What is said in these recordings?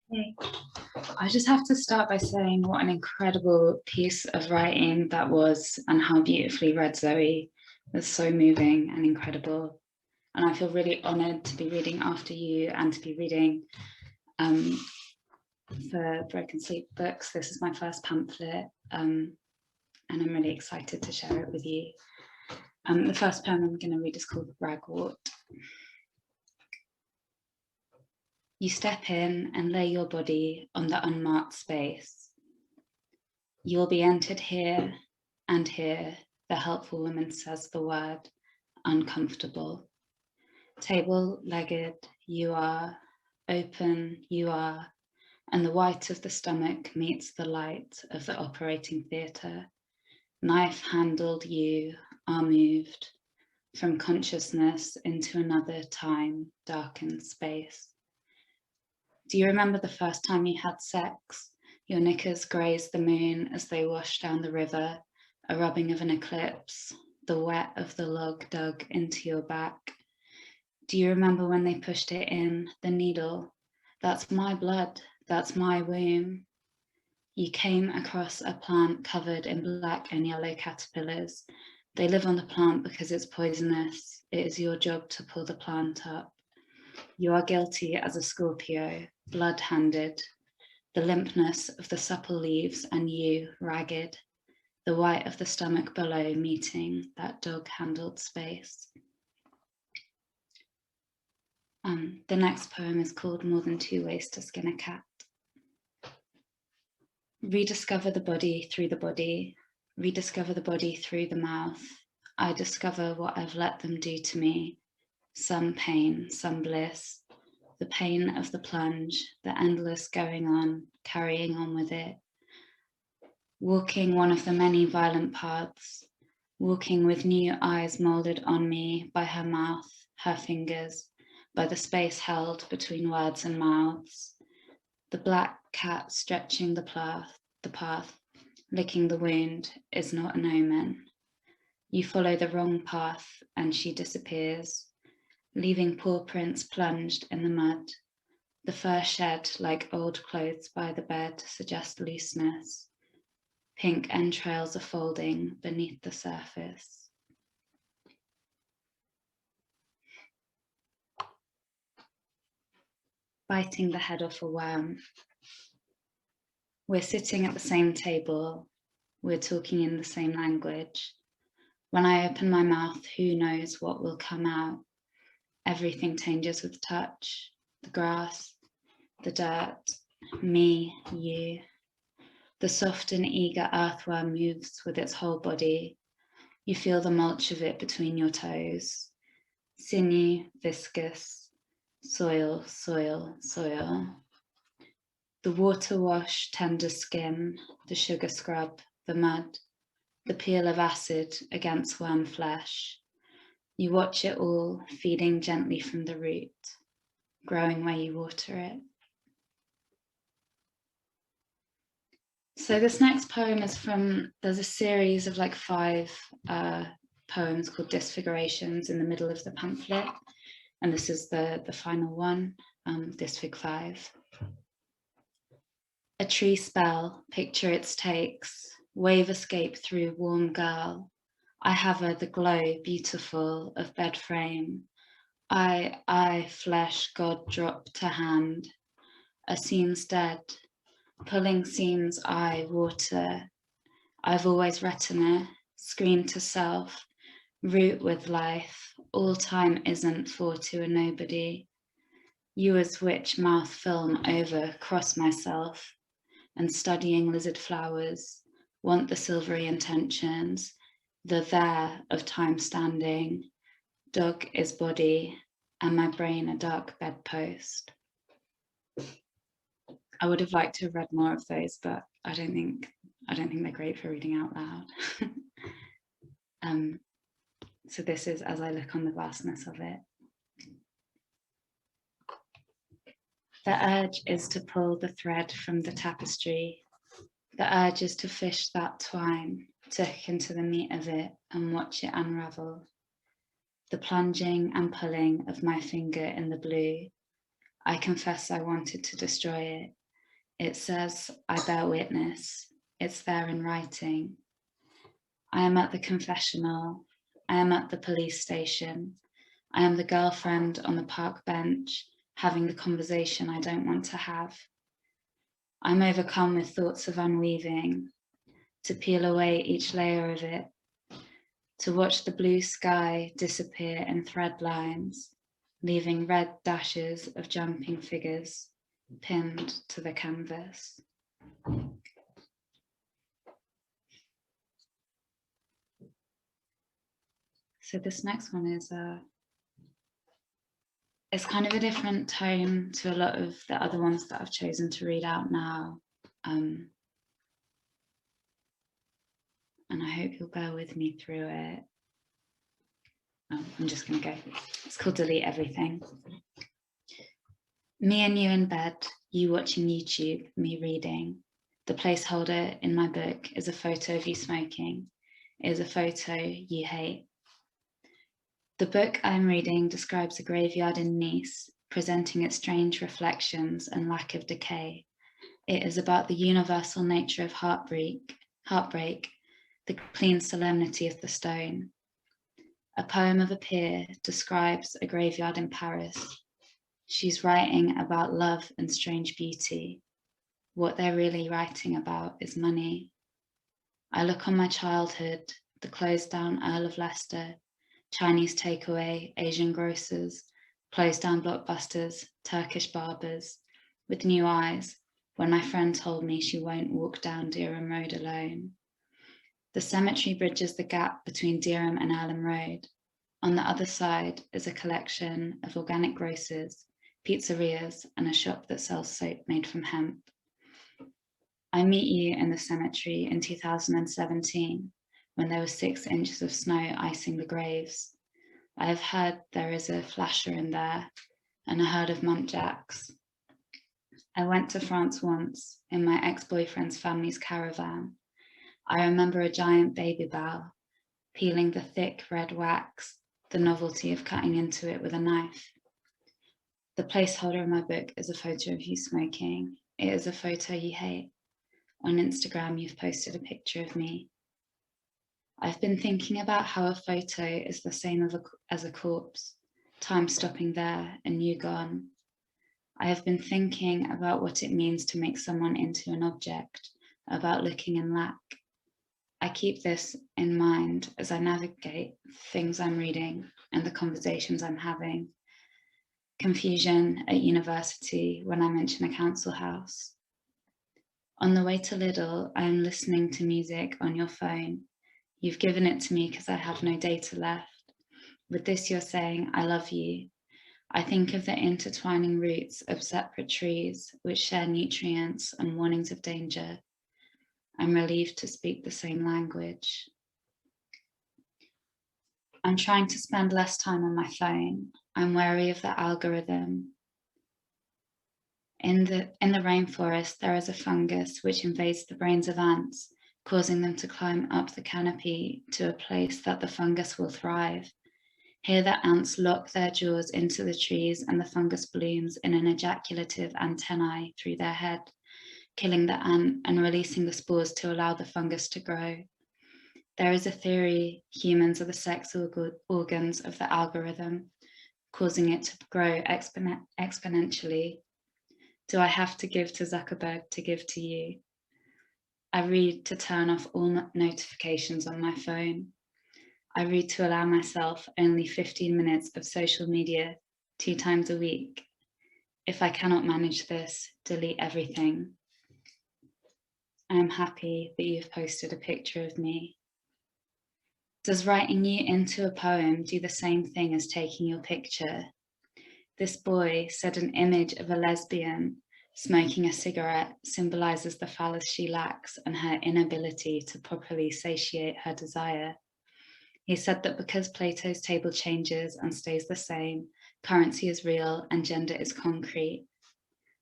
Okay. I just have to start by saying what an incredible piece of writing that was, and how beautifully read, Zoe. It was so moving and incredible. And I feel really honoured to be reading after you and to be reading for Broken Sleep Books. This is my first pamphlet, and I'm really excited to share it with you. The first poem I'm going to read is called Ragwort. You step in and lay your body on the unmarked space. You'll be entered here, and here the helpful woman says the word uncomfortable. Table-legged you are, open you are, and the white of the stomach meets the light of the operating theatre. Knife-handled you are moved from consciousness into another time, darkened space. Do you remember the first time you had sex? Your knickers grazed the moon as they washed down the river, a rubbing of an eclipse, the wet of the log dug into your back. Do you remember when they pushed it in, the needle? That's my blood, that's my womb. You came across a plant covered in black and yellow caterpillars. They live on the plant because it's poisonous. It is your job to pull the plant up. You are guilty as a Scorpio, blood-handed, the limpness of the supple leaves and you, ragged, the white of the stomach below meeting that dog-handled space. The next poem is called More Than Two Ways to Skin a Cat. Rediscover the body through the body, rediscover the body through the mouth. I discover what I've let them do to me, some pain, some bliss, the pain of the plunge, the endless going on, carrying on with it. Walking one of the many violent paths, walking with new eyes molded on me by her mouth, her fingers, by the space held between words and mouths. The black cat stretching the path, licking the wound is not an omen. You follow the wrong path and she disappears, leaving paw prints plunged in the mud. The fur shed like old clothes by the bed suggest looseness. Pink entrails are folding beneath the surface. Biting the head off a worm. We're sitting at the same table. We're talking in the same language. When I open my mouth, who knows what will come out? Everything changes with touch. The grass, the dirt, me, you. The soft and eager earthworm moves with its whole body. You feel the mulch of it between your toes. Sinew, viscous, soil, soil, soil. The water wash, tender skin, the sugar scrub, the mud, the peel of acid against worm flesh. You watch it all feeding gently from the root, growing where you water it. So this next poem is from, there's a series of like 5 poems called Disfigurations in the middle of the pamphlet. And this is the final one, Disfig 5. A tree spell, picture its takes, wave escape through warm girl. I hover the glow beautiful of bed frame. I flesh God drop to hand. A seam's dead, pulling seams I water. I've always retina, screen to self, root with life. All time isn't for to a nobody. You as witch mouth film over, cross myself, and studying lizard flowers, want the silvery intentions, the there of time standing, dog is body, and my brain a dark bedpost. I would have liked to have read more of those, but I don't think they're great for reading out loud. So this is As I Look on the Vastness of It. The urge is to pull the thread from the tapestry. The urge is to fish that twine, to hook into the meat of it and watch it unravel. The plunging and pulling of my finger in the blue. I confess I wanted to destroy it. It says, I bear witness. It's there in writing. I am at the confessional. I am at the police station. I am the girlfriend on the park bench, having the conversation I don't want to have. I'm overcome with thoughts of unweaving, to peel away each layer of it, to watch the blue sky disappear in thread lines, leaving red dashes of jumping figures pinned to the canvas. So this next one is it's kind of a different tone to a lot of the other ones that I've chosen to read out now. And I hope you'll bear with me through it. I'm just gonna go. It's called Delete Everything. Me and you in bed, you watching YouTube, me reading. The placeholder in my book is a photo of you smoking. It is a photo you hate. The book I'm reading describes a graveyard in Nice, presenting its strange reflections and lack of decay. It is about the universal nature of heartbreak, the clean solemnity of the stone. A poem of a peer describes a graveyard in Paris. She's writing about love and strange beauty. What they're really writing about is money. I look on my childhood, the closed down Earl of Leicester, Chinese takeaway, Asian grocers, closed down blockbusters, Turkish barbers, with new eyes, when my friend told me she won't walk down Dereham Road alone. The cemetery bridges the gap between Dereham and Earlham Road. On the other side is a collection of organic grocers, pizzerias, and a shop that sells soap made from hemp. I meet you in the cemetery in 2017, when there was 6 inches of snow icing the graves. I have heard there is a flasher in there and a herd of muntjacs. I went to France once in my ex-boyfriend's family's caravan. I remember a giant baby bough, peeling the thick red wax, the novelty of cutting into it with a knife. The placeholder in my book is a photo of you smoking. It is a photo you hate. On Instagram, you've posted a picture of me. I've been thinking about how a photo is the same as a corpse, time stopping there and you gone. I have been thinking about what it means to make someone into an object, about looking in lack. I keep this in mind as I navigate things I'm reading and the conversations I'm having. Confusion at university when I mention a council house. On the way to Lidl, I am listening to music on your phone. You've given it to me because I have no data left. With this, you're saying, I love you. I think of the intertwining roots of separate trees which share nutrients and warnings of danger. I'm relieved to speak the same language. I'm trying to spend less time on my phone. I'm wary of the algorithm. In the rainforest, there is a fungus which invades the brains of ants, causing them to climb up the canopy to a place that the fungus will thrive. Here the ants lock their jaws into the trees and the fungus blooms in an ejaculative antennae through their head, killing the ant and releasing the spores to allow the fungus to grow. There is a theory humans are the sex organs of the algorithm, causing it to grow exponentially. Do I have to give to Zuckerberg to give to you? I read to turn off all notifications on my phone. I read to allow myself only 15 minutes of social media 2 times a week. If I cannot manage this, delete everything. I am happy that you've posted a picture of me. Does writing you into a poem do the same thing as taking your picture? This boy said an image of a lesbian smoking a cigarette symbolizes the phallus she lacks and her inability to properly satiate her desire. He said that because Plato's table changes and stays the same, currency is real and gender is concrete.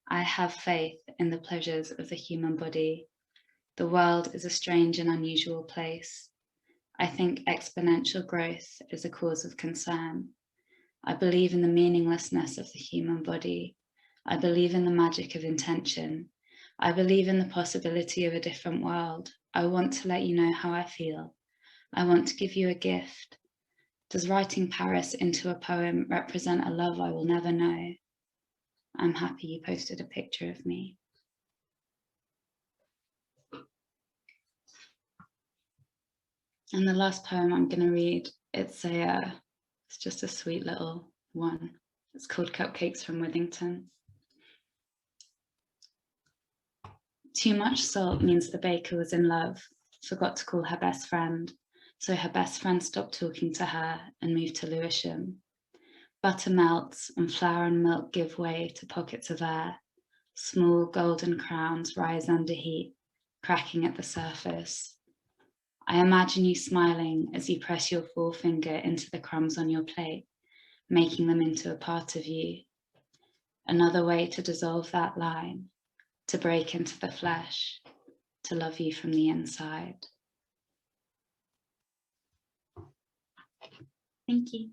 I have faith in the pleasures of the human body. The world is a strange and unusual place. I think exponential growth is a cause of concern. I believe in the meaninglessness of the human body. I believe in the magic of intention. I believe in the possibility of a different world. I want to let you know how I feel. I want to give you a gift. Does writing Paris into a poem represent a love I will never know? I'm happy you posted a picture of me. And the last poem I'm going to read, it's just a sweet little one. It's called Cupcakes from Withington. Too much salt means the baker was in love, forgot to call her best friend, so her best friend stopped talking to her and moved to Lewisham. Butter melts and flour and milk give way to pockets of air. Small golden crowns rise under heat, cracking at the surface. I imagine you smiling as you press your forefinger into the crumbs on your plate, making them into a part of you. Another way to dissolve that line, to break into the flesh, to love you from the inside. Thank you.